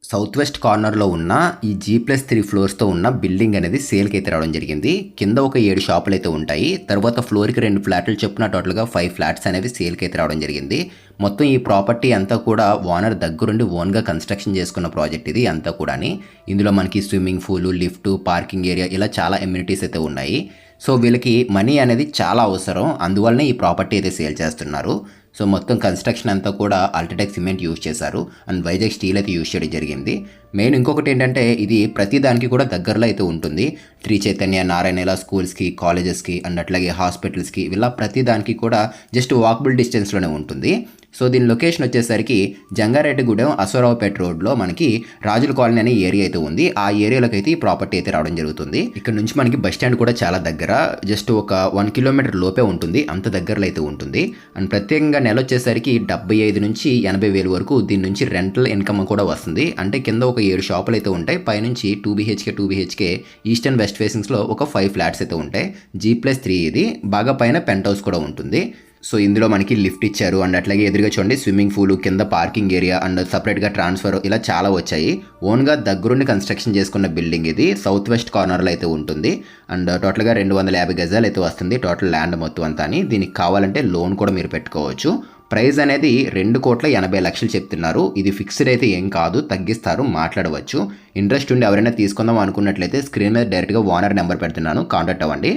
South west కార్నర్‌లో ఉన్న ఈ జీ+3 ఫ్లోర్స్‌తో ఉన్న బిల్డింగ్ అనేది సేల్‌కైతే రావడం జరిగింది. కింద ఒక 7 షాపులైతే ఉంటాయి. తర్వాత ఫ్లోర్‌కి 2 ఫ్లాట్లు చొప్పున టోటల్‌గా 5 ఫ్లాట్స్ అనేవి సేల్‌కైతే రావడం జరిగింది. మొత్తం ఈ ప్రాపర్టీ అంతా కూడా ఓనర్ దగ్గరుండి ఓన్‌గా కన్‌స్ట్రక్షన్ చేసుకున్న ప్రాజెక్ట్ ఇది అంతా కూడాని. ఇందులో మనకి swimming pool, lift, parking area ఇలా చాలా అమ్యూనిటీస్ అయితే ఉన్నాయి. సో వీళ్ళకి మనీ అనేది చాలా అవసరం. అందువల్లనే ఈ ప్రాపర్టీ అయితే సేల్ చేస్తున్నారు. సో మొత్తం కన్స్ట్రక్షన్ అంతా కూడా అల్ట్రాటెక్ సిమెంట్ యూజ్ చేశారు అండ్ వైజాగ్ స్టీల్ అయితే యూజ్ చేయడం జరిగింది. మెయిన్ ఇంకొకటి ఏంటంటే ఇది ప్రతి దానికి కూడా దగ్గరలో అయితే ఉంటుంది. శ్రీ చైతన్య, నారాయణ ఇలా స్కూల్స్కి, కాలేజెస్కి అండ్ అట్లాగే హాస్పిటల్స్కి ఇలా ప్రతి దానికి కూడా జస్ట్ వాకబుల్ డిస్టెన్స్లోనే ఉంటుంది. సో దీని లొకేషన్ వచ్చేసరికి జంగారెడ్డిగూడెం అశ్వరావుపేట రోడ్లో మనకి రాజుల కాలనీ అనే ఏరియా అయితే ఉంది. ఆ ఏరియాలోకి అయితే ఈ ప్రాపర్టీ అయితే రావడం జరుగుతుంది. ఇక్కడ నుంచి మనకి బస్ స్టాండ్ కూడా చాలా దగ్గర, జస్ట్ ఒక 1 కిలోమీటర్ లోపే ఉంటుంది. అంత దగ్గరలో అయితే ఉంటుంది. అండ్ ప్రత్యేకంగా నెల వచ్చేసరికి 75 నుంచి 80 వేలు వరకు దీని నుంచి రెంటల్ ఇన్కమ్ కూడా వస్తుంది. అంటే కింద ఒక 7 షాపులు అయితే ఉంటాయి. పైనుంచి 2 BHK ఈస్ట్ అండ్ వెస్ట్ ఫేసింగ్స్లో ఒక 5 ఫ్లాట్స్ అయితే ఉంటాయి. G+3 ఇది బాగా పైన పెంట్ హౌస్ కూడా ఉంటుంది. సో ఇందులో మనకి లిఫ్ట్ ఇచ్చారు అండ్ అట్లాగే ఎదురుగా చూడండి స్విమ్మింగ్ పూల్, కింద పార్కింగ్ ఏరియా అండ్ సపరేట్గా ట్రాన్స్ఫర్ ఇలా చాలా వచ్చాయి. ఓన్గా దగ్గరుండి కన్స్ట్రక్షన్ చేసుకున్న బిల్డింగ్ ఇది. సౌత్ వెస్ట్ కార్నర్లో అయితే ఉంటుంది అండ్ టోటల్గా 250 గజాలు అయితే వస్తుంది టోటల్ ల్యాండ్ మొత్తం అంతా. దీనికి కావాలంటే లోన్ కూడా మీరు పెట్టుకోవచ్చు. ప్రైస్ అనేది 2,80,00,000 చెప్తున్నారు. ఇది ఫిక్స్డ్ అయితే ఏం కాదు, తగ్గిస్తారు, మాట్లాడవచ్చు. ఇంట్రెస్ట్ ఉండి ఎవరైనా తీసుకుందాం అనుకున్నట్లయితే స్క్రీన్ మీద డైరెక్ట్గా ఓనర్ నెంబర్ పెడుతున్నాను, కాంటాక్ట్ అవ్వండి.